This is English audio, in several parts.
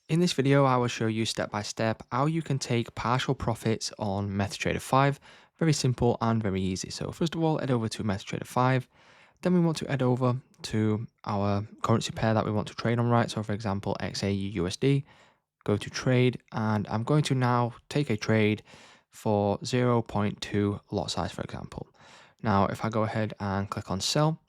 In this video, I will show you step by step how you can take partial profits on Metatader 5. Very simple and very easy. So first of all, head over to Metatader 5. Then we want to head over to our currency pair that we want to trade on, right? So for example, XAU USD, go to trade, and I'm going to now take a trade for 0.2 lot size, for example. Now, if I go ahead and click on sell,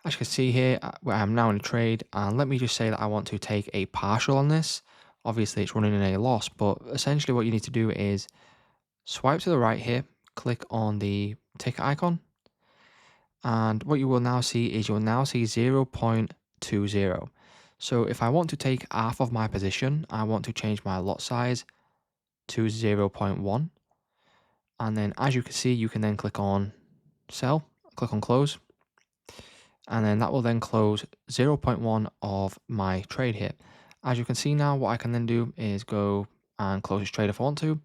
as you can see here, where I'm now in a trade, and let me just say that I want to take a partial on this. Obviously, it's running in a loss, but essentially what you need to do is swipe to the right here, click on the ticker icon, and what you will now see is you'll now see 0.20. So if I want to take half of my position, I want to change my lot size to 0.1. And then as you can see, you can then click on sell, click on close, and then that will then close 0.1 of my trade here. As you can see now, what I can then do is go and close this trade if I want to.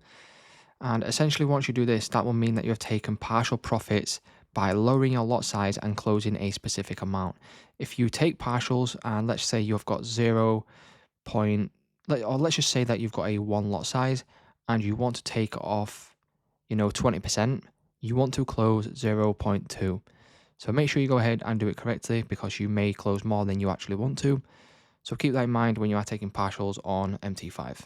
And essentially once you do this, that will mean that you have taken partial profits by lowering your lot size and closing a specific amount. If you take partials and let's say you've got or let's just say that you've got a 1 lot size and you want to take off, 20%, you want to close 0.2. So make sure you go ahead and do it correctly because you may close more than you actually want to. So keep that in mind when you are taking partials on MT5.